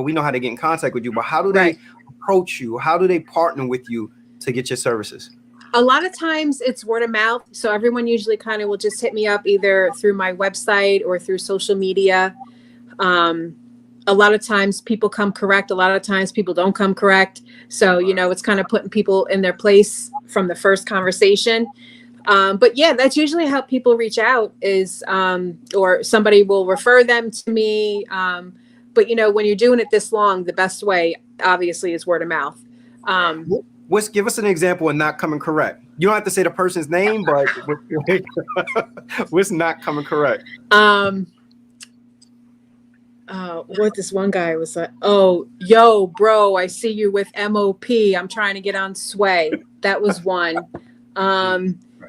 we know how to get in contact with you, but how do they approach you? How do they partner with you to get your services? A lot of times it's word of mouth. So everyone usually kind of will just hit me up either through my website or through social media. A lot of times people come correct. A lot of times people don't come correct. So, you know, it's kind of putting people in their place from the first conversation. But yeah, that's usually how people reach out is, or somebody will refer them to me. But, you know, when you're doing it this long, the best way obviously is word of mouth. Give us an example of not coming correct. You don't have to say the person's name, but what's not coming correct? What this one guy was like, oh, yo, bro, I see you with MOP. I'm trying to get on Sway. That was one.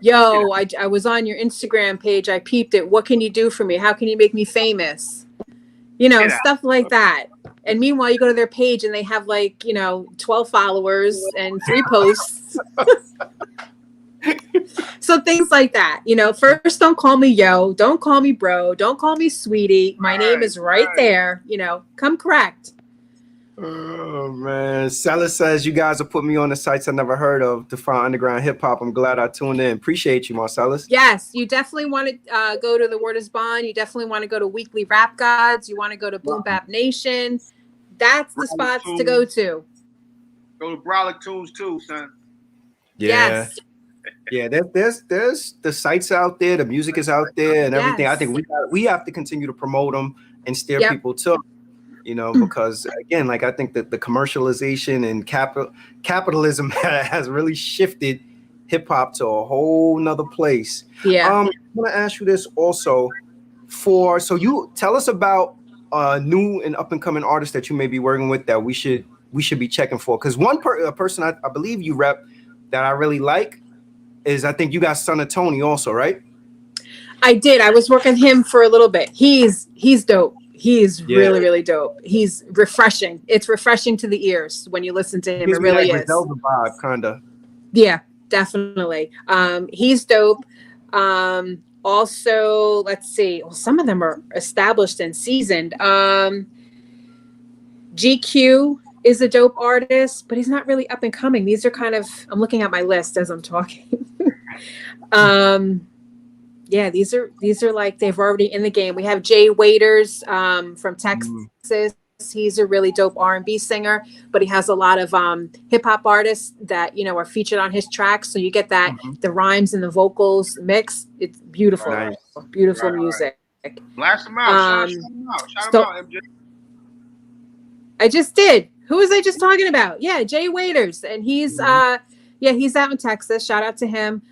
Yo, I was on your Instagram page. I peeped it. What can you do for me? How can you make me famous? You know, stuff like that. And meanwhile, you go to their page and they have like, you know, 12 followers and 3 posts. So things like that, you know, first, don't call me yo, don't call me bro, don't call me sweetie. My name is right there, you know, come correct. Oh man, Salas says you guys have put me on the sites I never heard of to find underground hip hop. I'm glad I tuned in. Appreciate you, Marcellus. Yes, you definitely want to go to the Word is Bond. You definitely want to go to Weekly Rap Gods. You want to go to Boom Bap Nation. That's the spots to go to. Go to Brolic Tunes too, son. Yeah. Yeah, there's the sites out there, the music is out there, and everything. I think we have to continue to promote them and steer people to, you know, because again, like I think that the commercialization and capitalism has really shifted hip hop to a whole nother place. Yeah. I want to ask you this also. So you tell us about new and up and coming artists that you may be working with that we should be checking for. Because one person I believe you rep that I really like is, I think you got Son of Tony also, right? I did. I was working with him for a little bit. He's dope. He's really, really dope. He's refreshing. It's refreshing to the ears when you listen to him. It really is. Vibe, kinda. Yeah, definitely. He's dope. Also, let's see. Well, some of them are established and seasoned. GQ is a dope artist, but he's not really up and coming. These are kind of, I'm looking at my list as I'm talking. Yeah, these are like, they've already in the game. We have Jay Waiters from Texas. He's a really dope R&B singer, but he has a lot of hip hop artists that, you know, are featured on his tracks. So you get that the rhymes and the vocals mix. It's beautiful, Nice. beautiful music. Blast him out. Shout him out. Shout so him out, MJ. I just did. Who was I just talking about? Yeah, Jay Waiters, and he's he's out in Texas. Shout out to him.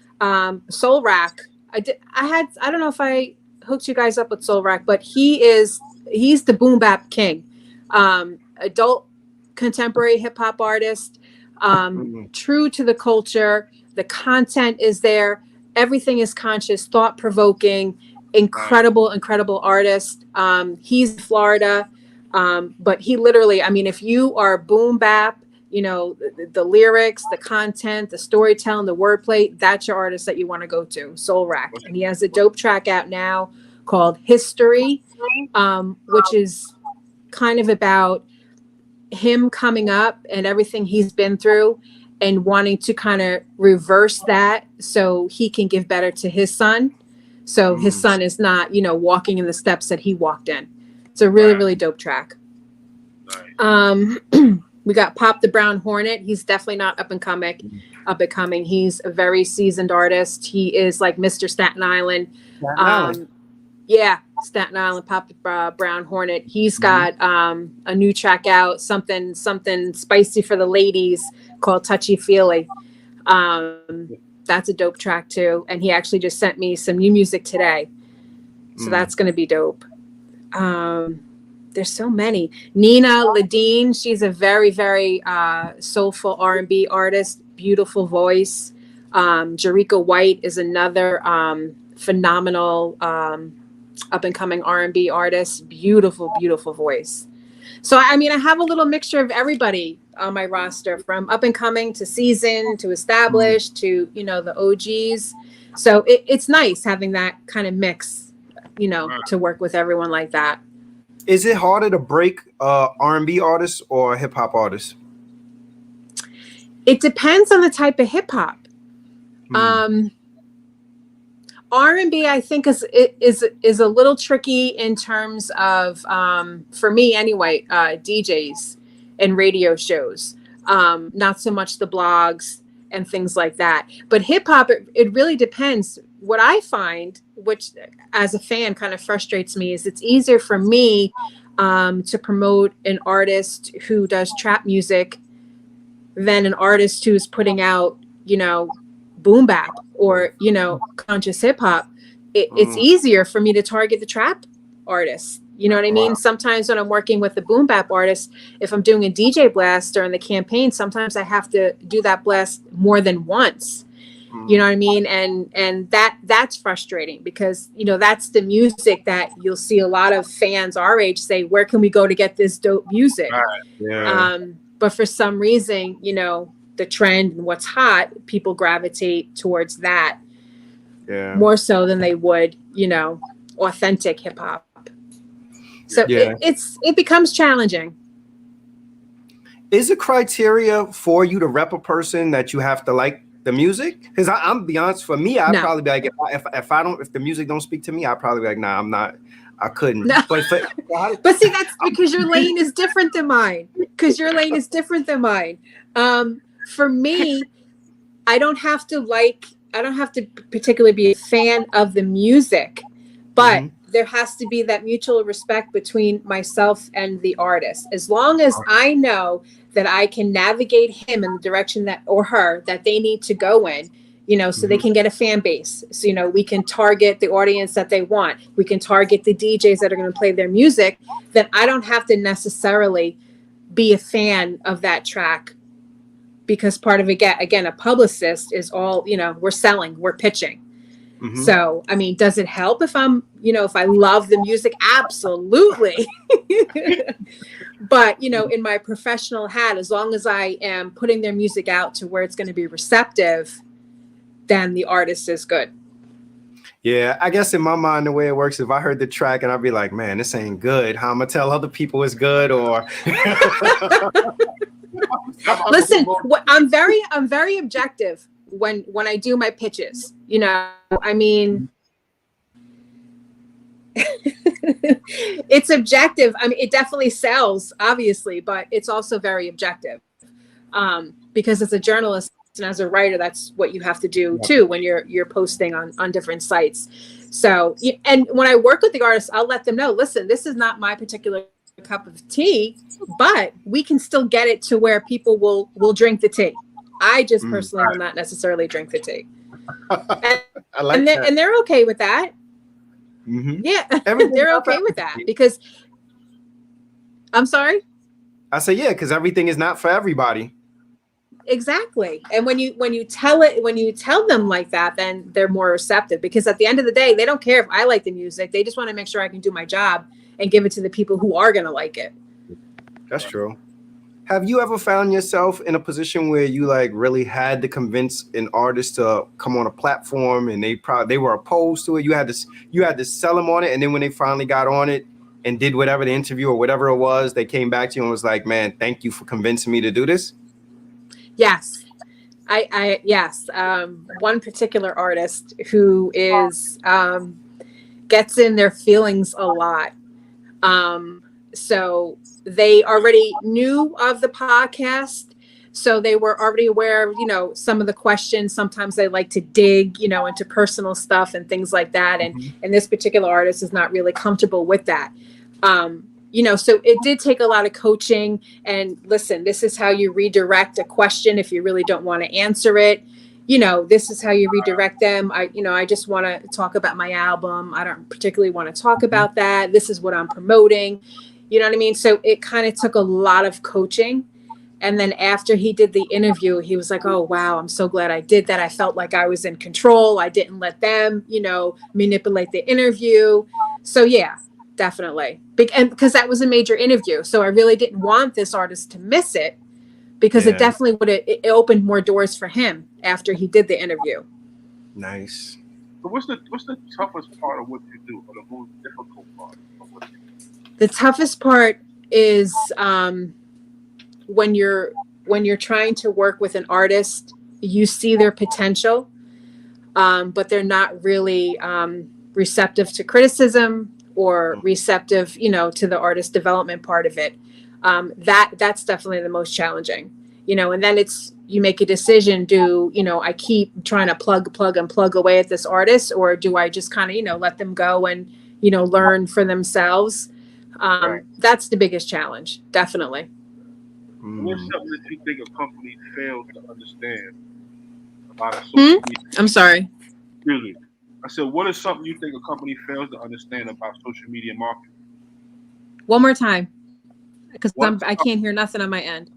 Soul Rack. I don't know if I hooked you guys up with Soul Rack, but he's the boom bap king. Adult contemporary hip hop artist, true to the culture. The content is there. Everything is conscious, thought provoking, incredible artist. He's in Florida. But he literally, I mean, if you are boom bap, you know, the lyrics, the content, the storytelling, the wordplay, that's your artist that you want to go to, Soul Rack. And he has a dope track out now called History, which is kind of about him coming up and everything he's been through and wanting to kind of reverse that so he can give better to his son. So his son is not, you know, walking in the steps that he walked in. It's a really dope track. Nice. We got Pop the Brown Hornet. He's definitely not up and coming. He's a very seasoned artist. He is like Mr. Staten Island. Yeah, Staten Island, Pop the Brown Hornet. He's got a new track out, something spicy for the ladies called Touchy Feely. That's a dope track too. And he actually just sent me some new music today. So that's going to be dope. There's so many. Nina Ladine, she's a very soulful R&B artist, beautiful voice. Jerika White is another phenomenal up and coming R&B artist, beautiful voice. So I mean, I have a little mixture of everybody on my roster, from up and coming to seasoned to established to, you know, the OGs. So it's nice having that kind of mix, you know, to work with everyone like that. Is it harder to break R&B artists or hip hop artists? It depends on the type of hip hop. R&B, I think, is a little tricky in terms of, for me anyway, DJs and radio shows. Not so much the blogs and things like that. But hip hop, it really depends. What I find, which as a fan kind of frustrates me, is it's easier for me to promote an artist who does trap music than an artist who's putting out, you know, boom bap or, you know, conscious hip hop. It's easier for me to target the trap artists. You know what I mean? Sometimes when I'm working with the boom bap artist, if I'm doing a DJ blast during the campaign, sometimes I have to do that blast more than once. You know what I mean? And that's frustrating because, you know, that's the music that you'll see a lot of fans our age say, where can we go to get this dope music? But for some reason, you know, the trend and what's hot, people gravitate towards that more so than they would, you know, authentic hip hop. So it becomes challenging. Is a criteria for you to rep a person that you have to like the music? Because I'm be honest, for me, I'd probably be like, if the music don't speak to me, I'd probably be like, nah, I'm not, I couldn't. No. But see, that's because your lane is different than mine. For me, I don't have to particularly be a fan of the music, but there has to be that mutual respect between myself and the artist. As long as I know that I can navigate him in the direction that, or her, that they need to go in, you know, so they can get a fan base. So, you know, we can target the audience that they want. We can target the DJs that are going to play their music. Then I don't have to necessarily be a fan of that track, because part of it, again, a publicist is all, you know, we're selling, we're pitching. So, I mean, does it help if I'm, you know, if I love the music? Absolutely. But, you know, in my professional hat, as long as I am putting their music out to where it's going to be receptive, then the artist is good. Yeah, I guess in my mind, the way it works, if I heard the track and I'd be like, man, this ain't good, how I'm going to tell other people it's good? Or listen, I'm very objective when I do my pitches. You know, I mean, it's objective. I mean, it definitely sells, obviously, but it's also very objective. Because as a journalist and as a writer, that's what you have to do too when you're posting on different sites. So, and when I work with the artists, I'll let them know, listen, this is not my particular cup of tea, but we can still get it to where people will drink the tea. I just personally will not necessarily drink the tea. I like that. And they're okay with that. Mm-hmm. Yeah, they're okay with that because I'm sorry. I say, yeah, because everything is not for everybody. Exactly. And when you tell them like that, then they're more receptive, because at the end of the day, they don't care if I like the music. They just want to make sure I can do my job and give it to the people who are going to like it. That's true. Have you ever found yourself in a position where you like really had to convince an artist to come on a platform and they were opposed to it? You had to sell them on it, and then when they finally got on it and did whatever the interview or whatever it was, they came back to you and was like, "Man, thank you for convincing me to do this." Yes. Yes. One particular artist who is gets in their feelings a lot. So they already knew of the podcast. So they were already aware of, some of the questions. Sometimes they like to dig, into personal stuff and things like that. And this particular artist is not really comfortable with that. So it did take a lot of coaching, and listen, this is how you redirect a question if you really don't want to answer it. This is how you redirect them. I just want to talk about my album. I don't particularly want to talk about that. This is what I'm promoting. You know what I mean? So it kind of took a lot of coaching. And then after he did the interview, he was like, "Oh, wow, I'm so glad I did that. I felt like I was in control. I didn't let them, manipulate the interview." So yeah. Definitely. And because that was a major interview. So I really didn't want this artist to miss it, because it definitely it opened more doors for him after he did the interview. Nice. So what's the toughest part of what you do, or the most difficult part of what you do? The toughest part is when you're trying to work with an artist, you see their potential, but they're not really receptive to criticism or receptive, to the artist development part of it. That's definitely the most challenging, and then you make a decision. Do, I keep trying to plug away at this artist, or do I just kind of, let them go and, learn for themselves? That's the biggest challenge. Definitely. What's something that you think a company fails to understand about a social media? I'm sorry. Really? I said, what is something you think a company fails to understand about social media marketing? One more time, because I can't hear nothing on my end.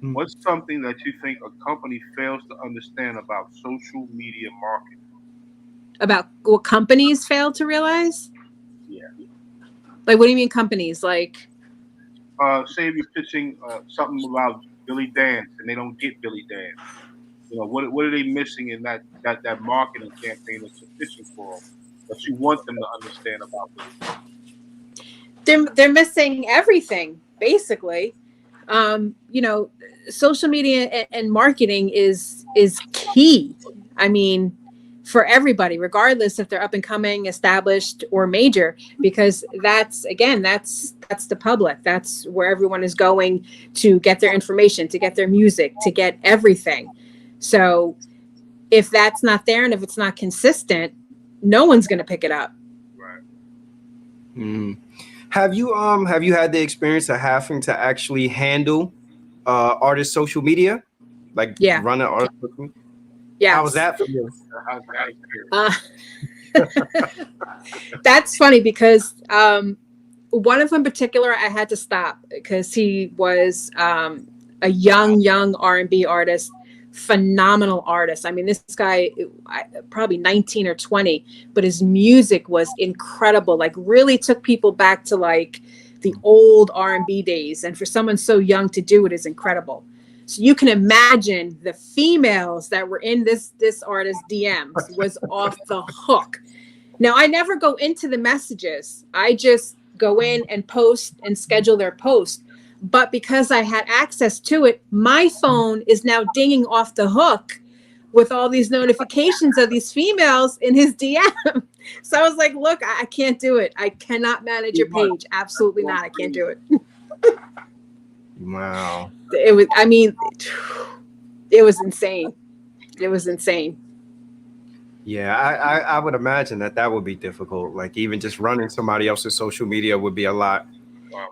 What's something that you think a company fails to understand about social media marketing? About what companies fail to realize? Yeah. Like, what do you mean companies? Like, say if you're pitching something about Billy Dance and they don't get Billy Dance. What are they missing in that marketing campaign that you're pitching for them, that you want them to understand about this? They're missing everything, basically. Social media and marketing is key. I mean, for everybody, regardless if they're up and coming, established, or major, because that's the public. That's where everyone is going to get their information, to get their music, to get everything. So if that's not there, and if it's not consistent, no one's going to pick it up. Right. Have you had the experience of having to actually handle artist social media, like run an artist? Yeah. How was that for you? That's funny, because one of them in particular I had to stop, because he was a young R&B artist. Phenomenal artist. I mean, this guy, probably 19 or 20, but his music was incredible. Like, really took people back to like the old R&B days. And for someone so young to do it is incredible. So you can imagine the females that were in this artist's DMs was off the hook. Now, I never go into the messages. I just go in and post and schedule their post. But because I had access to it, my phone is now dinging off the hook with all these notifications of these females in his DM. So I was like, look, I can't do it. I cannot manage your page. Absolutely not. I can't do it. Wow. It was, I mean, it was insane. It was insane. Yeah, I would imagine that would be difficult. Like even just running somebody else's social media would be a lot.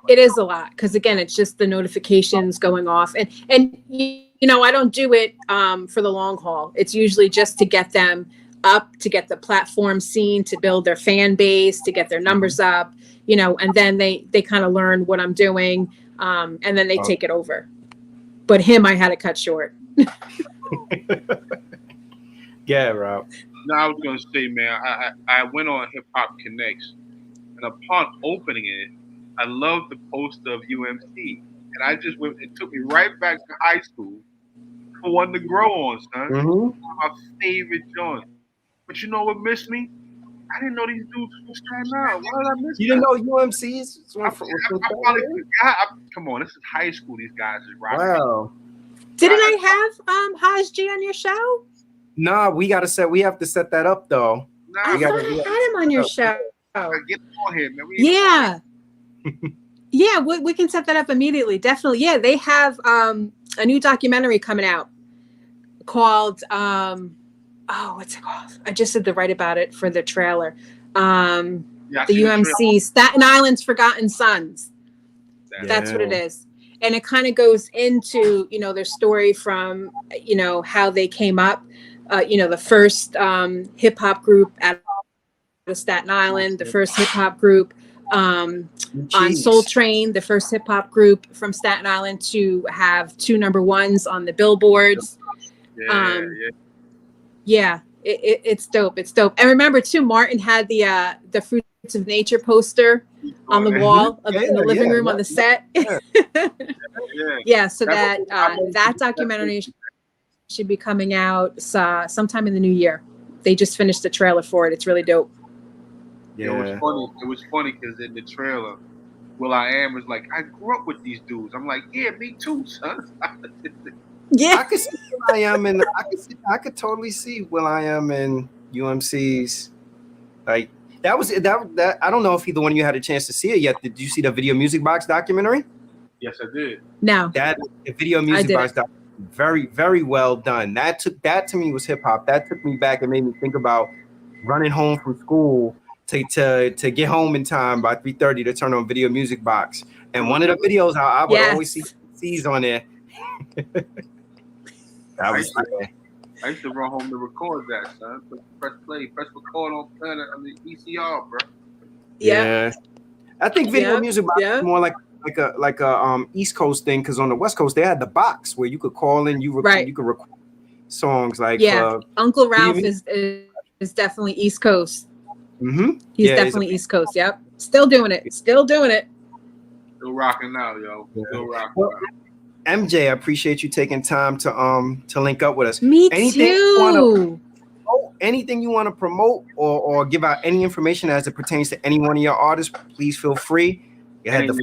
It is a lot because again, it's just the notifications going off, and you know, I don't do it for the long haul. It's usually just to get them up, to get the platform seen, to build their fan base, to get their numbers up, you know, and then they kind of learn what I'm doing, and then they take it over. But him, I had to cut short. Yeah, Rob. No, I was gonna say, man, I went on Hip Hop Connex, and upon opening it, I loved the poster of UMC, and I just went. It took me right back to high school for one to grow on, son. Mm-hmm. My favorite joint. But you know what missed me? I didn't know these dudes were starting out. Why did I miss? You didn't know UMC's? I probably forgot. Come on, this is high school. These guys is rocking. Wow. Didn't I have Haj G on your show? Nah, we have to set that up though. Nah, I thought I had him on your show. Get on here, man. Yeah. Yeah, we can set that up immediately. Definitely. Yeah, they have a new documentary coming out called what's it called? I just did the write about it for the trailer. The UMC Staten Island's Forgotten Sons. That's what it is. And it kind of goes into, you know, their story from, you know, how they came up, you know, the first hip hop group out of Staten Island, the first hip hop group on Soul Train, the first hip hop group from Staten Island to have 2 number 1s on the billboards. Yeah, it's dope. It's dope. And remember too, Martin had the Fruits of Nature poster on the wall in the living room on the set. Yeah, so that documentary should be coming out sometime in the new year. They just finished the trailer for it. It's really dope. Yeah. It was funny because in the trailer, will.i.am was like, I grew up with these dudes. I'm like, yeah, me too, son. Yeah, I could see will.i.am and I could totally see will.i.am and UMC's. Like that was that. I don't know if either one of you had a chance to see it yet. Did you see the Video Music Box documentary? Yes, I did. No. The Video Music Box documentary, very, very well done. That to me was hip hop. That took me back and made me think about running home from school to get home in time by 3:30 to turn on Video Music Box. And one of the videos I would always see C's on there. I used to run home to record that, son. Press play, press record on the VCR, bro. Yeah. I think Video Music Box is more like a East Coast thing, because on the West Coast they had the box where you could call in, you could record songs like Uncle Ralph is definitely East Coast. Mm-hmm. He's definitely East Coast. Yep, still doing it. Still rocking out, yo. Still rocking. Well, MJ, I appreciate you taking time to link up with us. Me too. Anything you want to promote or give out any information as it pertains to any one of your artists, please feel free. Anything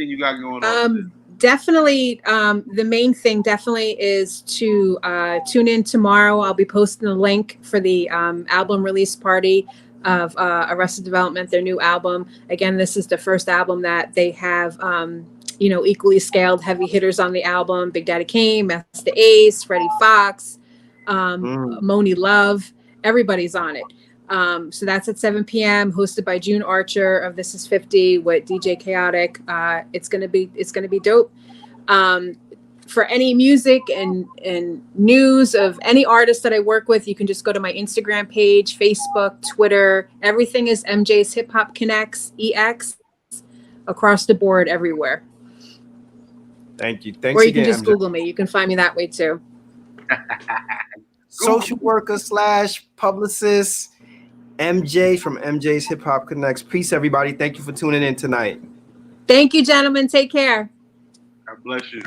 you got going on? Definitely. The main thing definitely is to tune in tomorrow. I'll be posting a link for the album release party of Arrested Development, their new album. Again, this is the first album that they have, equally scaled heavy hitters on the album. Big Daddy Kane, Master Ace, Freddie Fox, Moni Love. Everybody's on it. So that's at 7 p.m. hosted by June Archer of This Is 50 with DJ Chaotic. It's gonna be dope. For any music and news of any artist that I work with, you can just go to my Instagram page, Facebook, Twitter. Everything is MJ's Hip Hop Connex, EX, across the board, everywhere. Thank you. Thanks. Or you again, can just MJ. Google me. You can find me that way too. Social worker / publicist, MJ from MJ's Hip Hop Connex. Peace, everybody. Thank you for tuning in tonight. Thank you, gentlemen. Take care. God bless you.